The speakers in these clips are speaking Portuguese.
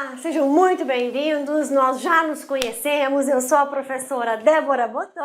Olá, sejam muito bem-vindos. Nós já nos conhecemos, eu sou a professora Débora Botô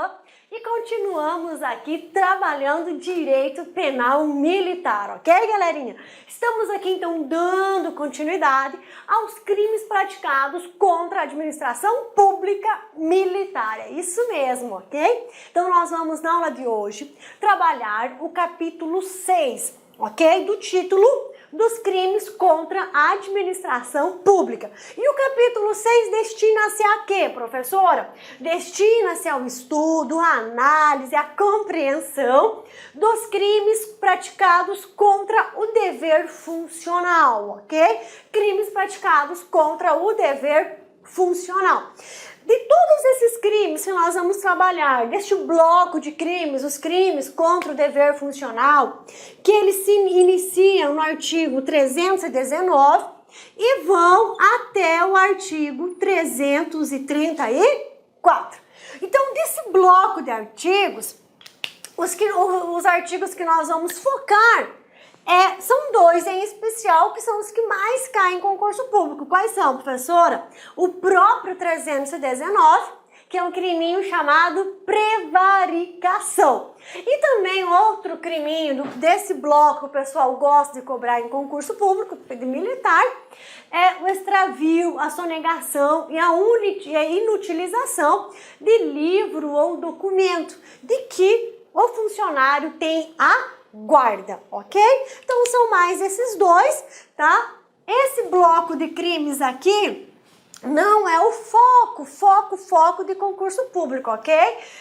e continuamos aqui trabalhando direito penal militar, ok, galerinha? Estamos aqui então dando continuidade aos crimes praticados contra a administração pública militar, é isso mesmo, ok? Então nós vamos na aula de hoje trabalhar o capítulo 6, ok? Do título dos crimes contra a administração pública. E o capítulo 6 destina-se a quê, professora? Destina-se ao estudo, à análise, à compreensão dos crimes praticados contra o dever funcional, ok? Crimes praticados contra o dever funcional. De todos esses crimes que nós vamos trabalhar, deste bloco de crimes, os crimes contra o dever funcional, que eles se iniciam no artigo 319 e vão até o artigo 334. Então, desse bloco de artigos, os artigos que nós vamos focar são dois em especial, que são os que mais caem em concurso público. Quais são, professora? O próprio 319, que é um criminho chamado prevaricação. E também outro criminho desse bloco que o pessoal gosta de cobrar em concurso público, de militar, é o extravio, a sonegação e a inutilização de livro ou documento de que o funcionário tem a guarda, ok? Então são mais esses dois, tá? Esse bloco de crimes aqui não é o foco de concurso público, ok?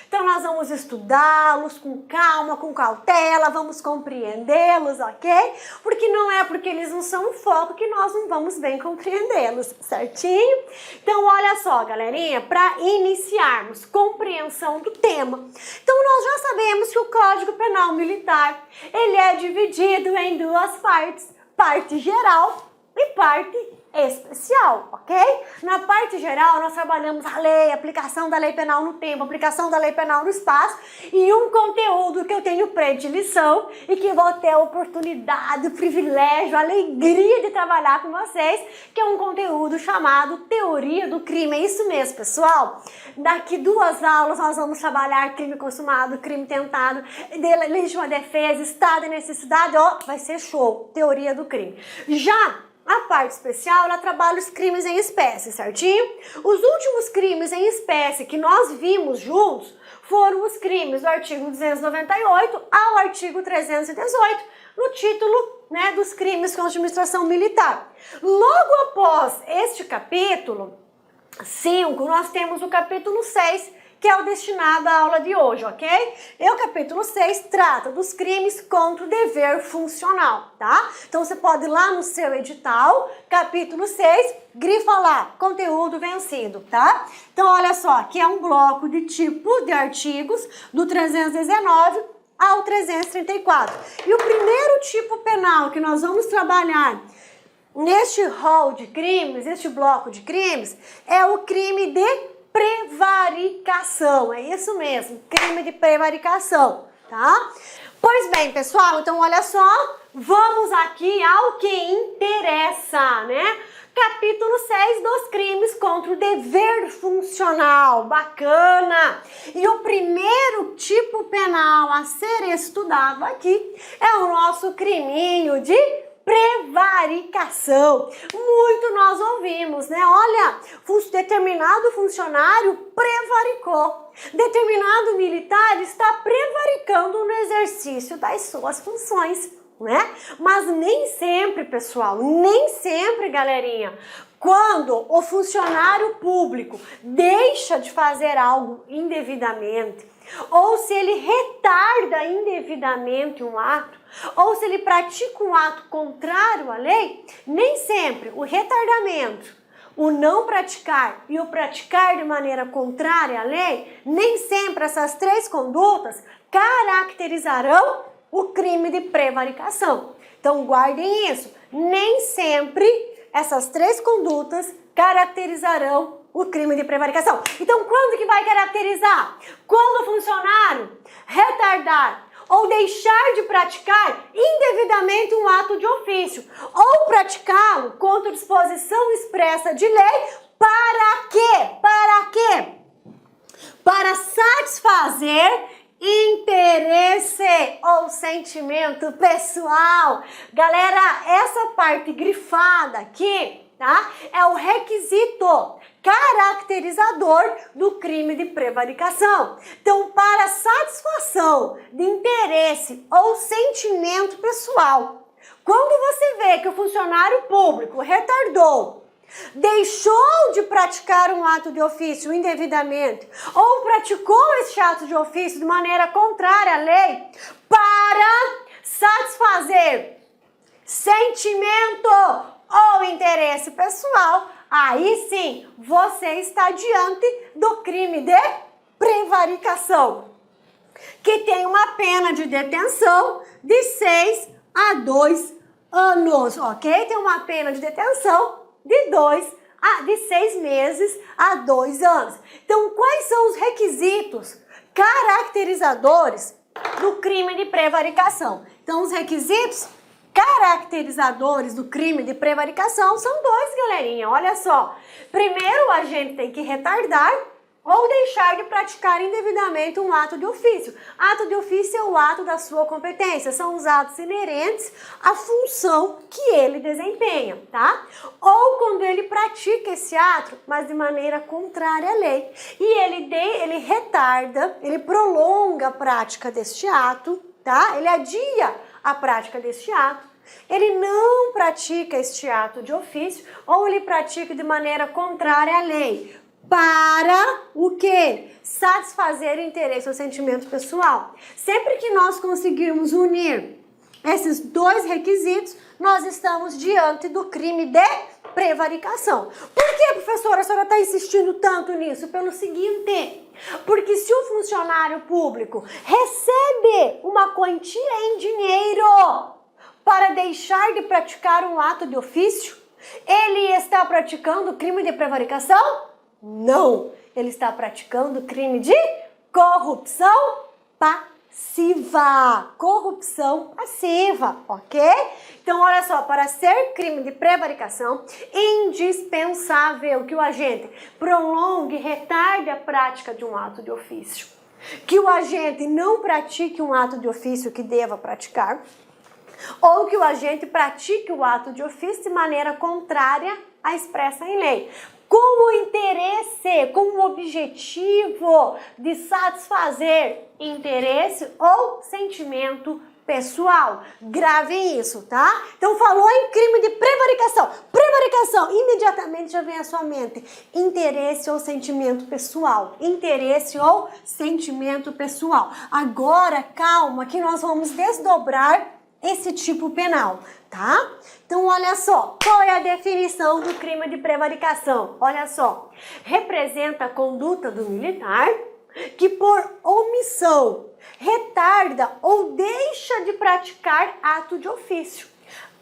Então nós vamos estudá-los com calma, com cautela, vamos compreendê-los, ok? Porque não é porque eles não são o foco que nós não vamos bem compreendê-los, certinho? Então olha só, galerinha, para iniciarmos compreensão do tema. Então nós já sabemos que o Código Penal Militar, ele é dividido em duas partes, parte geral e parte especial, ok? Na parte geral, nós trabalhamos a lei, a aplicação da lei penal no tempo, a aplicação da lei penal no espaço e um conteúdo que eu tenho predileção e que vou ter a oportunidade, o privilégio, a alegria de trabalhar com vocês, que é um conteúdo chamado Teoria do Crime. É isso mesmo, pessoal? Daqui 2 aulas nós vamos trabalhar crime consumado, crime tentado, legítima defesa, estado de necessidade, ó, vai ser show, Teoria do Crime. Já a parte especial, ela trabalha os crimes em espécie, certinho? Os últimos crimes em espécie que nós vimos juntos foram os crimes do artigo 298 ao artigo 318, no título, né, dos crimes contra a administração militar. Logo após este capítulo 5, nós temos o capítulo 6, que é o destinado à aula de hoje, ok? E o capítulo 6 trata dos crimes contra o dever funcional, tá? Então você pode ir lá no seu edital, capítulo 6, grifa lá, conteúdo vencido, tá? Então olha só, aqui é um bloco de tipo de artigos do 319 ao 334. E o primeiro tipo penal que nós vamos trabalhar neste rol de crimes, este bloco de crimes, é o crime de prevaricação, é isso mesmo, crime de prevaricação, tá? Pois bem, pessoal, então olha só, vamos aqui ao que interessa, né? Capítulo 6 dos crimes contra o dever funcional, bacana! E o primeiro tipo penal a ser estudado aqui é o nosso criminho de prevaricação. Muito nós ouvimos, né? Olha, determinado funcionário prevaricou. Determinado militar está prevaricando no exercício das suas funções, né? Mas nem sempre, pessoal, nem sempre, galerinha, quando o funcionário público deixa de fazer algo indevidamente, ou se ele retarda indevidamente um ato, ou se ele pratica um ato contrário à lei, nem sempre o retardamento, o não praticar e o praticar de maneira contrária à lei, nem sempre essas 3 condutas caracterizarão o crime de prevaricação. Então guardem isso, nem sempre essas 3 condutas caracterizarão o crime de prevaricação. Então, quando que vai caracterizar? Quando o funcionário retardar ou deixar de praticar indevidamente um ato de ofício, ou praticá-lo contra disposição expressa de lei, para quê? Para quê? Para satisfazer interesse ou sentimento pessoal. Galera, essa parte grifada aqui, tá? É o requisito caracterizador do crime de prevaricação. Então, para satisfação de interesse ou sentimento pessoal, quando você vê que o funcionário público retardou, deixou de praticar um ato de ofício indevidamente ou praticou esse ato de ofício de maneira contrária à lei para satisfazer sentimento ou interesse pessoal, aí sim você está diante do crime de prevaricação, que tem uma pena de detenção de 6 a 2 anos, ok? Tem uma pena de detenção de 6 meses a 2 anos. Então, quais são os requisitos caracterizadores do crime de prevaricação? Então, os requisitos caracterizadores do crime de prevaricação são dois, galerinha. Olha só. Primeiro, o agente tem que retardar ou deixar de praticar indevidamente um ato de ofício. Ato de ofício é o ato da sua competência, são os atos inerentes à função que ele desempenha, tá? Ou quando ele pratica esse ato, mas de maneira contrária à lei. E ele retarda, ele prolonga a prática deste ato, tá? Ele adia a prática deste ato. Ele não pratica este ato de ofício ou ele pratica de maneira contrária à lei. Para o quê? Satisfazer interesse ou sentimento pessoal. Sempre que nós conseguirmos unir esses dois requisitos, nós estamos diante do crime de prevaricação. Por que, professora, a senhora está insistindo tanto nisso? Pelo seguinte, porque se o funcionário público recebe uma quantia em dinheiro para deixar de praticar um ato de ofício, ele está praticando crime de prevaricação? Não, ele está praticando crime de corrupção passiva. Corrupção passiva, ok? Então, olha só, para ser crime de prevaricação, indispensável que o agente prolongue e retarde a prática de um ato de ofício. Que o agente não pratique um ato de ofício que deva praticar, ou que o agente pratique o ato de ofício de maneira contrária à expressa em lei, com o interesse, com o objetivo de satisfazer interesse ou sentimento pessoal. Grave isso, tá? Então, falou em crime de prevaricação. Prevaricação, imediatamente já vem à sua mente interesse ou sentimento pessoal. Interesse ou sentimento pessoal. Agora, calma, que nós vamos desdobrar esse tipo penal, tá? Então, olha só, qual é a definição do crime de prevaricação? Olha só, representa a conduta do militar que por omissão retarda ou deixa de praticar ato de ofício,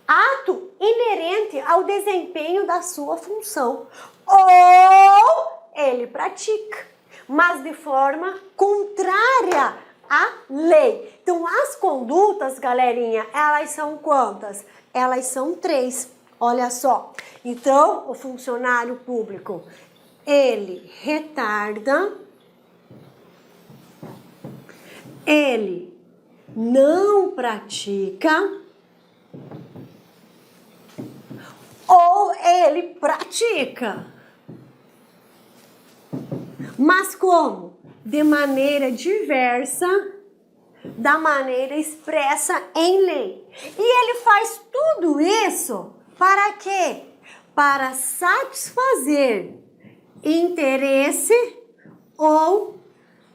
ato inerente ao desempenho da sua função, ou ele pratica, mas de forma contrária à lei. Então, as condutas, galerinha, elas são quantas? Elas são 3. Olha só. Então, o funcionário público, ele retarda, ele não pratica ou ele pratica. Mas como? De maneira diversa da maneira expressa em lei. E ele faz tudo isso para quê? Para satisfazer interesse ou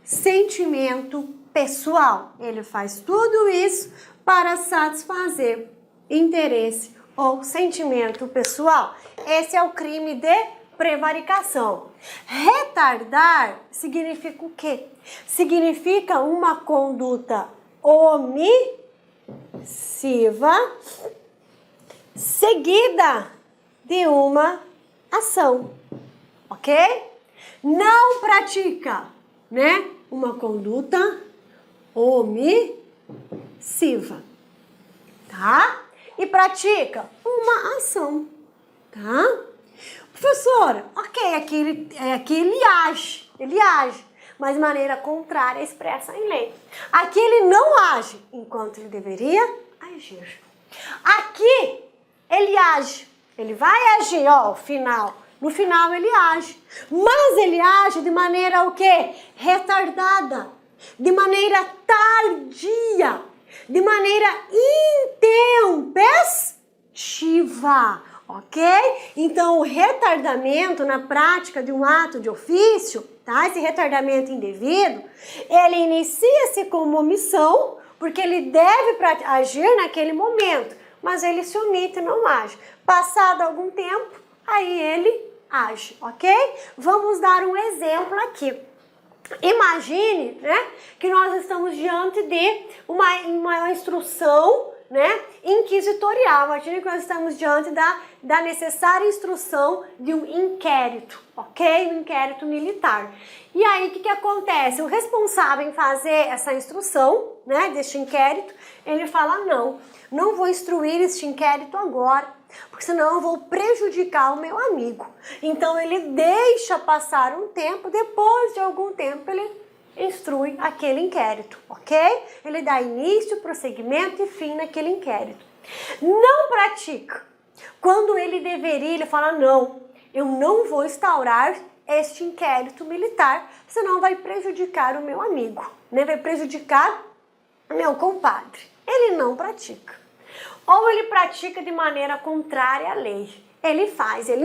sentimento pessoal. Ele faz tudo isso para satisfazer interesse ou sentimento pessoal. Esse é o crime de prevaricação. Retardar significa o quê? Significa uma conduta omissiva seguida de uma ação, ok? Não pratica, né? Uma conduta omissiva omissiva, tá? E pratica uma ação, tá? Professora, ok, aqui ele age, mas de maneira contrária expressa em lei. Aqui ele não age enquanto ele deveria agir. Aqui ele age, ele vai agir, ó, no final ele age, mas ele age de maneira o quê? Retardada, de maneira tardia, de maneira intempestiva, ok? Então o retardamento na prática de um ato de ofício, tá? Esse retardamento indevido, ele inicia-se como omissão, porque ele deve agir naquele momento, mas ele se omite e não age. Passado algum tempo, aí ele age, ok? Vamos dar um exemplo aqui. Imagine, né, que nós estamos diante de uma instrução, né, inquisitorial. Imagine que nós estamos diante da necessária instrução de um inquérito, ok? Um inquérito militar. E aí, o que acontece? O responsável em fazer essa instrução, né, deste inquérito, ele fala, não vou instruir este inquérito agora, porque senão eu vou prejudicar o meu amigo. Então ele deixa passar um tempo, depois de algum tempo ele instrui aquele inquérito, ok? Ele dá início, prosseguimento e fim naquele inquérito. Não pratica. Quando ele deveria, ele fala, não, eu não vou instaurar este inquérito militar, senão vai prejudicar o meu amigo, né? Vai prejudicar o meu compadre. Ele não pratica. Ou ele pratica de maneira contrária à lei. Ele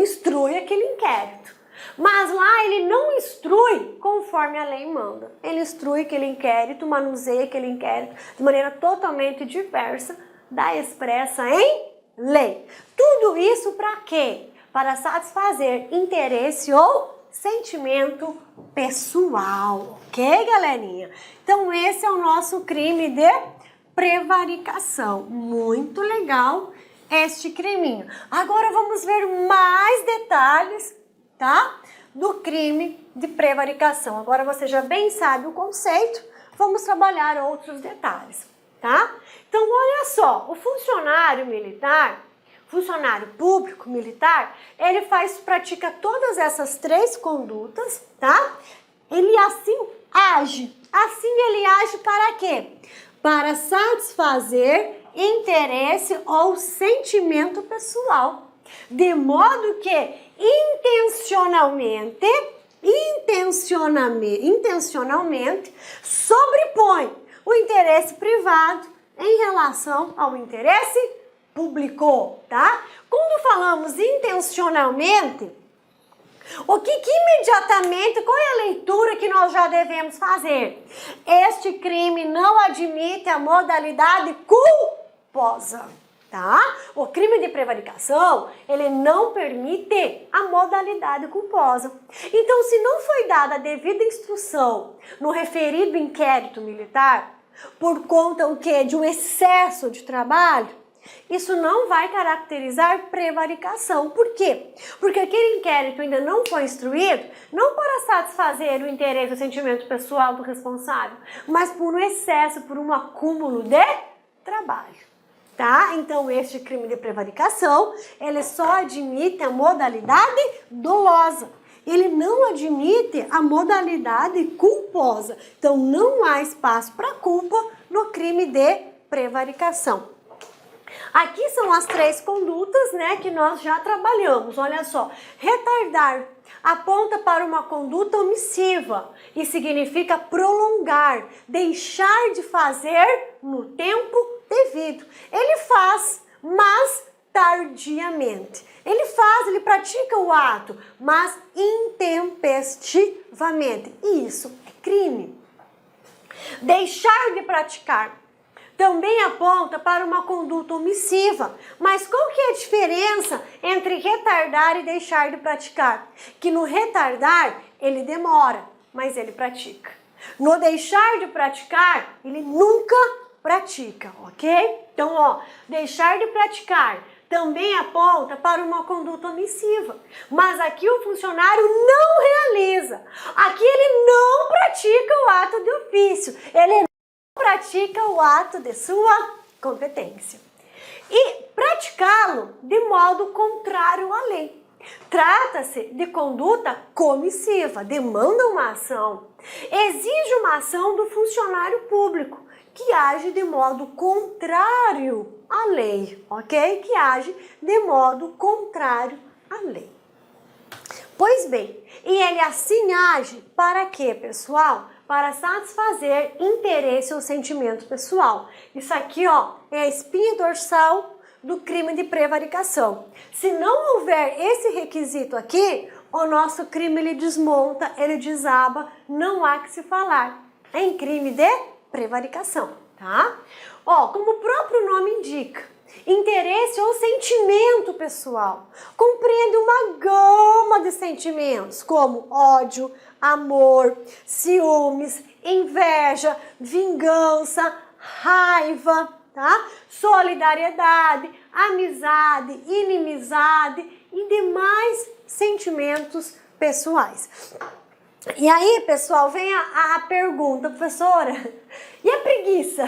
instrui aquele inquérito. Mas lá ele não instrui conforme a lei manda. Ele instrui aquele inquérito, manuseia aquele inquérito de maneira totalmente diversa da expressa em lei. Tudo isso para quê? Para satisfazer interesse ou sentimento pessoal. Ok, galerinha? Então esse é o nosso crime de prevaricação. Muito legal este criminho. Agora vamos ver mais detalhes, tá? Do crime de prevaricação. Agora você já bem sabe o conceito, vamos trabalhar outros detalhes, tá? Então olha só, o funcionário militar, funcionário público militar, ele pratica todas essas três condutas, tá? Ele assim age. Assim ele age para quê? Para satisfazer interesse ou sentimento pessoal, de modo que intencionalmente sobrepõe o interesse privado em relação ao interesse público, tá? Quando falamos intencionalmente, o que imediatamente, qual é a leitura que nós já devemos fazer? Este crime não admite a modalidade culposa, tá? O crime de prevaricação, ele não permite a modalidade culposa. Então, se não foi dada a devida instrução no referido inquérito militar, por conta o quê? De um excesso de trabalho, isso não vai caracterizar prevaricação. Por quê? Porque aquele inquérito ainda não foi instruído, não para satisfazer o interesse, o sentimento pessoal do responsável, mas por um excesso, por um acúmulo de trabalho, tá? Então, este crime de prevaricação, ele só admite a modalidade dolosa. Ele não admite a modalidade culposa. Então, não há espaço para culpa no crime de prevaricação. Aqui são as três condutas, né, que nós já trabalhamos. Olha só, retardar aponta para uma conduta omissiva e significa prolongar, deixar de fazer no tempo devido. Ele faz, mas tardiamente. Ele pratica o ato, mas intempestivamente. E isso é crime. Deixar de praticar também aponta para uma conduta omissiva. Mas qual que é a diferença entre retardar e deixar de praticar? Que no retardar, ele demora, mas ele pratica. No deixar de praticar, ele nunca pratica, ok? Então, ó, deixar de praticar também aponta para uma conduta omissiva. Mas aqui o funcionário não realiza. Aqui ele não pratica o ato de ofício. Ele não pratica o ato de sua competência. E praticá-lo de modo contrário à lei. Trata-se de conduta comissiva, demanda uma ação, exige uma ação do funcionário público, que age de modo contrário à lei, ok? Que age de modo contrário à lei. Pois bem, e ele assim age para quê, pessoal? Para satisfazer interesse ou sentimento pessoal. Isso aqui, ó, é a espinha dorsal do crime de prevaricação. Se não houver esse requisito aqui, o nosso crime ele desmonta, ele desaba, não há que se falar em crime de prevaricação, tá? Ó, como o próprio nome indica, interesse ou sentimento pessoal compreende uma gama de sentimentos como ódio, amor, ciúmes, inveja, vingança, raiva, tá? Solidariedade, amizade, inimizade e demais sentimentos pessoais. E aí, pessoal, vem a pergunta, professora, e a preguiça?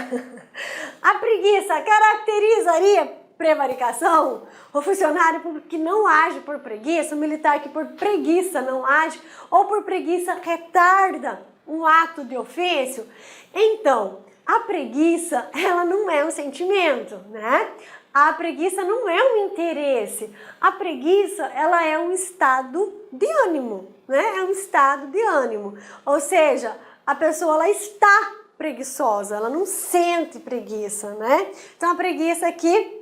A preguiça caracterizaria prevaricação? O funcionário público que não age por preguiça, o militar que por preguiça não age, ou por preguiça retarda um ato de ofício? Então, a preguiça, ela não é um sentimento, né? A preguiça não é um interesse. A preguiça, ela é um estado de ânimo, né? É um estado de ânimo. Ou seja, a pessoa, ela está preguiçosa, ela não sente preguiça, né? Então, a preguiça aqui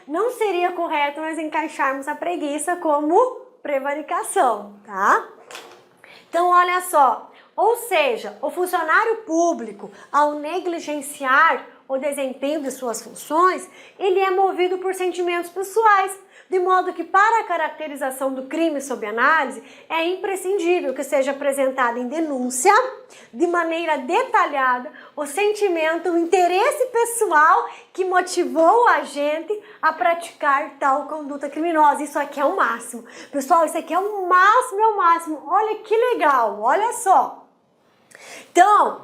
não seria correto nós encaixarmos a preguiça como prevaricação, tá? Então, olha só. Ou seja, o funcionário público, ao negligenciar o desempenho de suas funções, ele é movido por sentimentos pessoais, de modo que para a caracterização do crime sob análise, é imprescindível que seja apresentado em denúncia, de maneira detalhada, o sentimento, o interesse pessoal que motivou o agente a praticar tal conduta criminosa. Isso aqui é o máximo. Pessoal, isso aqui é o máximo, é o máximo. Olha que legal, olha só. Então,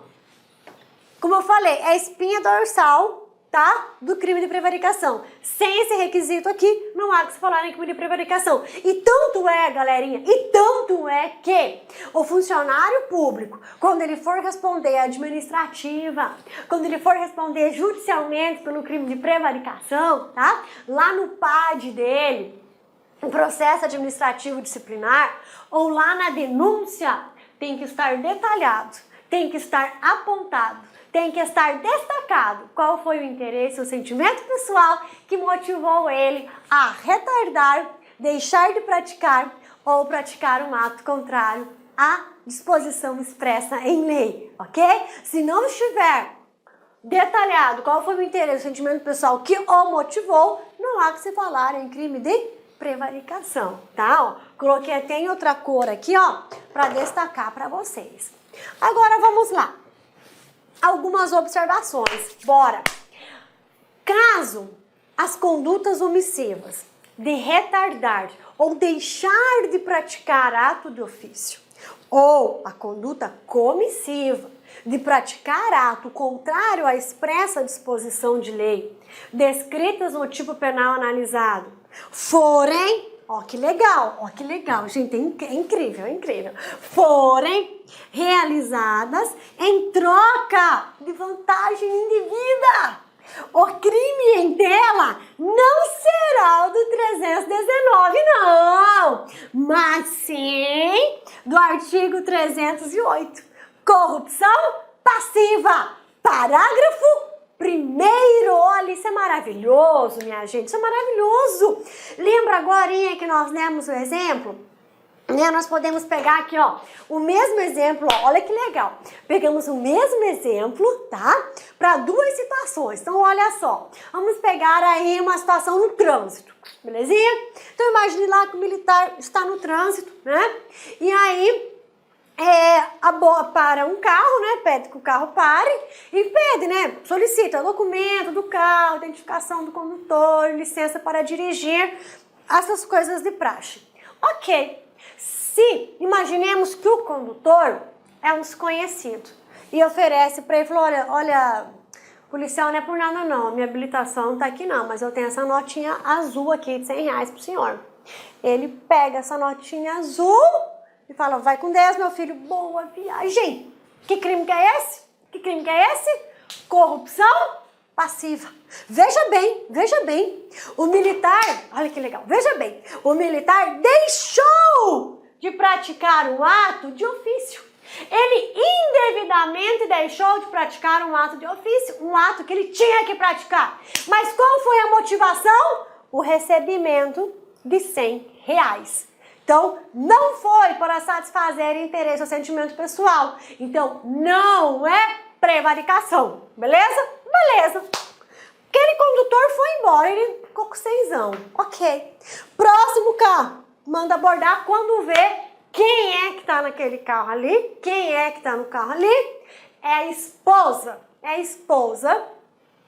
como eu falei, é a espinha dorsal, tá? Do crime de prevaricação. Sem esse requisito aqui, não há que se falar em crime de prevaricação. E tanto é, galerinha, e tanto é que o funcionário público, quando ele for responder administrativa, quando ele for responder judicialmente pelo crime de prevaricação, tá? Lá no PAD dele, o processo administrativo disciplinar, ou lá na denúncia, tem que estar detalhado, tem que estar apontado, tem que estar destacado qual foi o interesse, o sentimento pessoal que motivou ele a retardar, deixar de praticar ou praticar um ato contrário à disposição expressa em lei, ok? Se não estiver detalhado qual foi o interesse, o sentimento pessoal que o motivou, não há que se falar em crime de prevaricação, tá? Ó, coloquei até em outra cor aqui, ó, para destacar para vocês. Agora vamos lá. Algumas observações. Bora! Caso as condutas omissivas de retardar ou deixar de praticar ato de ofício, ou a conduta comissiva de praticar ato contrário à expressa disposição de lei descritas no tipo penal analisado, forem, ó que legal, gente, é incrível, é incrível, forem realizadas em troca de vantagem indevida, o crime em tela não será o do 319, não, mas sim do artigo 308, corrupção passiva, parágrafo 1º, olha, isso é maravilhoso, minha gente, isso é maravilhoso. Lembra agora que nós demos o exemplo? Nós podemos pegar aqui, ó, o mesmo exemplo, ó, olha que legal. Pegamos o mesmo exemplo, tá? Para duas situações. Então, olha só, vamos pegar aí uma situação no trânsito, belezinha? Então, imagine lá que o militar está no trânsito, né? E aí, para um carro, né? Pede que o carro pare e pede, né? Solicita documento do carro, identificação do condutor, licença para dirigir, essas coisas de praxe. Ok. Se imaginemos que o condutor é um desconhecido, e oferece para ele, falou, olha, policial, não é por nada não, minha habilitação não tá aqui não, mas eu tenho essa notinha azul aqui de R$100 pro senhor. Ele pega essa notinha azul e fala, vai com Deus, meu filho, boa viagem. Que crime que é esse? Que crime que é esse? Corrupção passiva. Veja bem, o militar, olha que legal, veja bem, o militar deixou de praticar um ato de ofício. Ele indevidamente deixou de praticar um ato de ofício, um ato que ele tinha que praticar. Mas qual foi a motivação? O recebimento de R$100. Então, não foi para satisfazer interesse ou sentimento pessoal. Então, não é prevaricação. Beleza? Beleza. Aquele condutor foi embora, ele ficou com 6. Ok. Próximo carro. Manda abordar quando vê quem é que tá naquele carro ali. Quem é que tá no carro ali? É a esposa. É a esposa,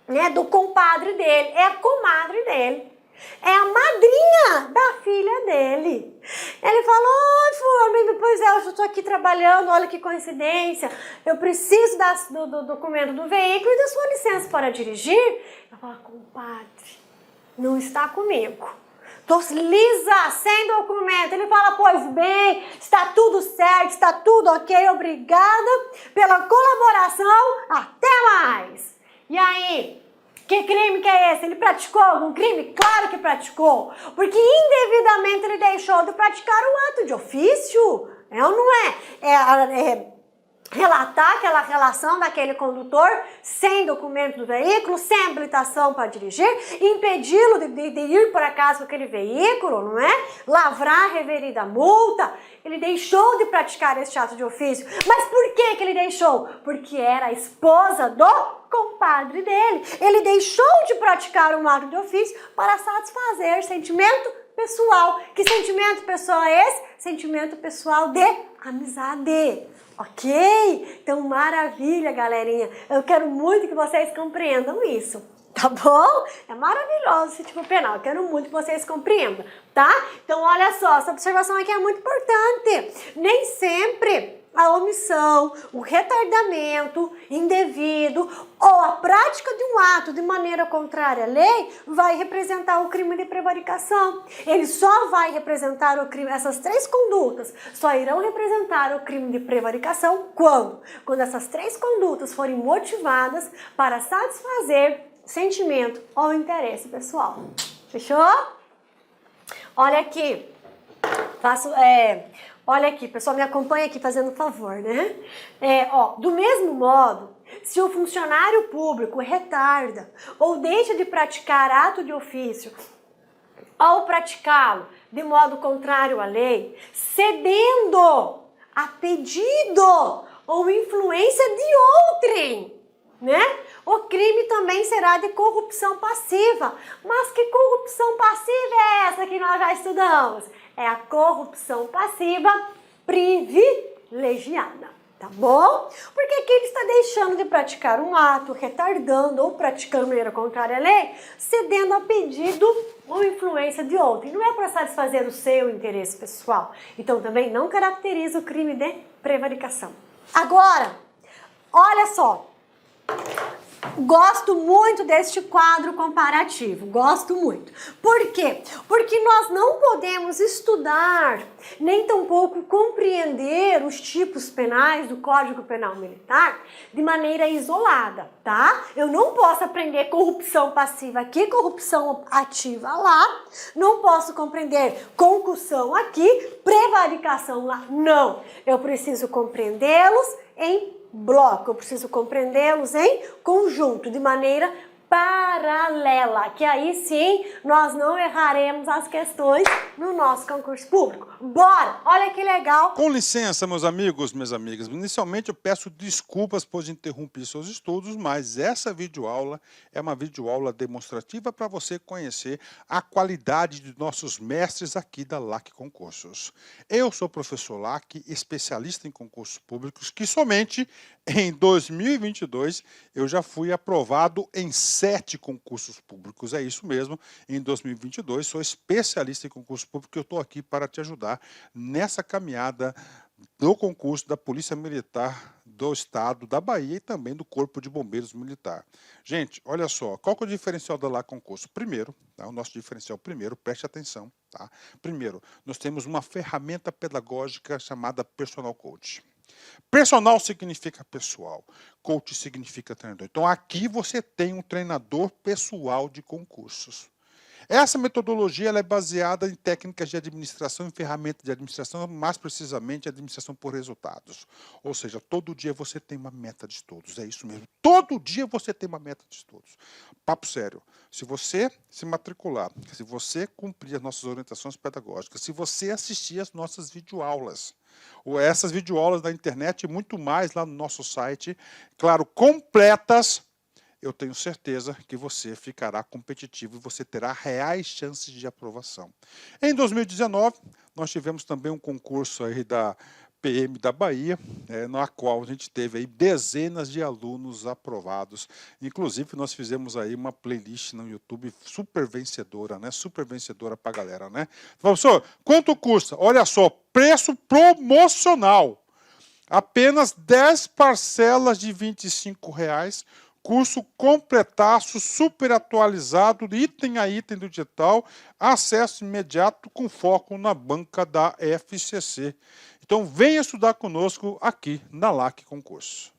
né, do compadre dele. É a comadre dele. É a madrinha da filha dele. Ele falou, oi, fulano, pois é, eu estou aqui trabalhando, olha que coincidência, eu preciso do documento do veículo e da sua licença para dirigir. Eu falo, compadre, não está comigo. Estou lisa, sem documento. Ele fala, pois bem, está tudo certo, está tudo ok, obrigada pela colaboração, até mais. E aí? Que crime que é esse? Ele praticou algum crime? Claro que praticou. Porque indevidamente ele deixou de praticar um ato de ofício. É ou não é? É relatar aquela relação daquele condutor sem documento do veículo, sem habilitação para dirigir, impedi-lo de ir para casa com aquele veículo, não é? Lavrar a reverida multa. Ele deixou de praticar esse ato de ofício. Mas por que ele deixou? Porque era a esposa do compadre dele. Ele deixou de praticar um ato de ofício para satisfazer sentimento pessoal. Que sentimento pessoal é esse? Sentimento pessoal de amizade. Ok? Então, maravilha, galerinha. Eu quero muito que vocês compreendam isso. Tá bom? É maravilhoso esse tipo penal. Eu quero muito que vocês compreendam, tá? Então, olha só, essa observação aqui é muito importante. Nem sempre a omissão, o retardamento indevido ou a prática de um ato de maneira contrária à lei vai representar o crime de prevaricação. Ele só vai representar o crime, essas 3 condutas só irão representar o crime de prevaricação quando? Quando essas 3 condutas forem motivadas para satisfazer sentimento ou interesse pessoal. Fechou? Olha aqui. Olha aqui, pessoal, me acompanha aqui fazendo um favor, né? Do mesmo modo, se o funcionário público retarda ou deixa de praticar ato de ofício ao praticá-lo de modo contrário à lei, cedendo a pedido ou influência de outrem, né? O crime também será de corrupção passiva. Mas que corrupção passiva é essa que nós já estudamos? É a corrupção passiva privilegiada, tá bom? Porque aqui ele está deixando de praticar um ato, retardando ou praticando de maneira contrária à lei, cedendo a pedido ou influência de outro. E não é para satisfazer o seu interesse pessoal. Então também não caracteriza o crime de prevaricação. Agora, olha só. Gosto muito deste quadro comparativo, gosto muito. Por quê? Porque nós não podemos estudar, nem tampouco compreender os tipos penais do Código Penal Militar de maneira isolada, tá? Eu não posso aprender corrupção passiva aqui, corrupção ativa lá, não posso compreender concussão aqui, prevaricação lá, não. Eu preciso compreendê-los em bloco, eu preciso compreendê-los em conjunto, de maneira paralela, que aí sim nós não erraremos as questões no nosso concurso público. Bora! Olha que legal! Com licença, meus amigos, minhas amigas, inicialmente eu peço desculpas por interromper seus estudos, mas essa videoaula é uma videoaula demonstrativa para você conhecer a qualidade de nossos mestres aqui da LAC Concursos. Eu sou o professor LAC, especialista em concursos públicos, que somente em 2022 eu já fui aprovado em 7 concursos públicos. É isso mesmo, em 2022 sou especialista em concurso público e eu estou aqui para te ajudar nessa caminhada do concurso da Polícia Militar do Estado da Bahia e também do Corpo de Bombeiros Militar. Gente, olha só, qual que é o diferencial da LAC Concurso? Primeiro, tá, o nosso diferencial primeiro, preste atenção, tá? Primeiro, nós temos uma ferramenta pedagógica chamada Personal Coach. Personal significa pessoal, coach significa treinador. Então aqui você tem um treinador pessoal de concursos. Essa metodologia ela é baseada em técnicas de administração e ferramentas de administração, mais precisamente administração por resultados. Ou seja, todo dia você tem uma meta de estudos, é isso mesmo. Todo dia você tem uma meta de estudos. Papo sério, se você se matricular, se você cumprir as nossas orientações pedagógicas, se você assistir as nossas videoaulas, ou essas videoaulas da internet e muito mais lá no nosso site, claro, completas, eu tenho certeza que você ficará competitivo e você terá reais chances de aprovação. Em 2019, nós tivemos também um concurso aí da PM da Bahia, na qual a gente teve aí dezenas de alunos aprovados. Inclusive, nós fizemos aí uma playlist no YouTube super vencedora, né? Super vencedora para a galera, né? Professor, quanto custa? Olha só, preço promocional. Apenas 10 parcelas de R$ 25,00. Curso completaço, super atualizado, item a item do digital, acesso imediato com foco na banca da FCC. Então venha estudar conosco aqui na LAC Concurso.